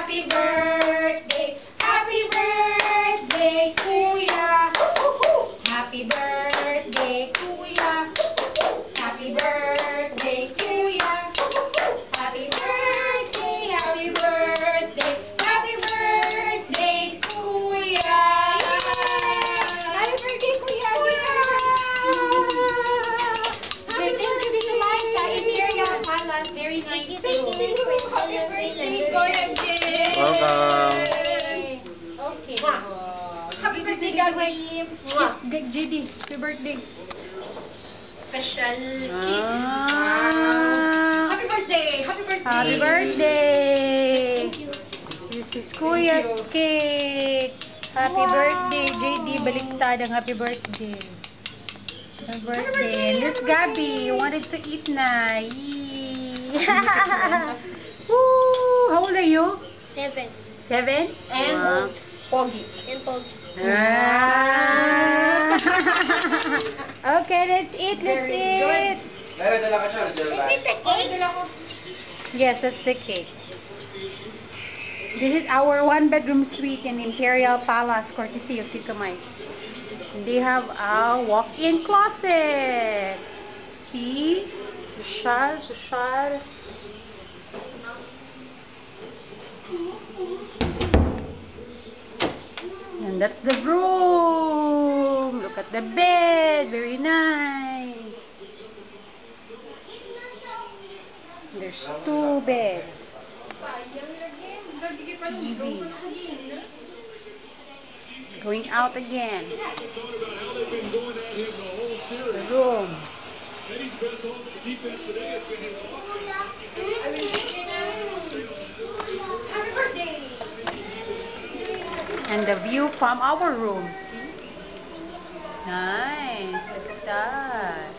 Happy birthday. Happy birthday, Kuya. Happy birthday, Kuya. Happy birthday, Kuya. Happy birthday, happy birthday, happy birthday, Kuya. Happy birthday, Kuya. Happy birthday to Liza, Imperial Palace. Very nice too. Happy birthday, Kuya Jay. Welcome. Okay. Happy birthday, Gagawin. JD, happy birthday. Special kiss. Ah. Happy birthday! Happy birthday! Happy birthday! Thank you. This is Kuya's cake. Happy birthday, JD. Baliktad ang happy birthday. Happy birthday. And this Gabby wanted to eat na. Yee. Woo! How old are you? 7. 7? And Pogi. And Pogi. Ah. Okay, let's eat. Let's eat. Is this a cake? Yes, that's the cake. This is our one-bedroom suite in Imperial Palace, courtesy of Tito Mike. They have a walk-in closet. See? Social. And that's the room. Look at the bed. Very nice. There's 2 beds. TV. Going out again. The room. Happy birthday! And the view from our room. See? Nice. Look at that.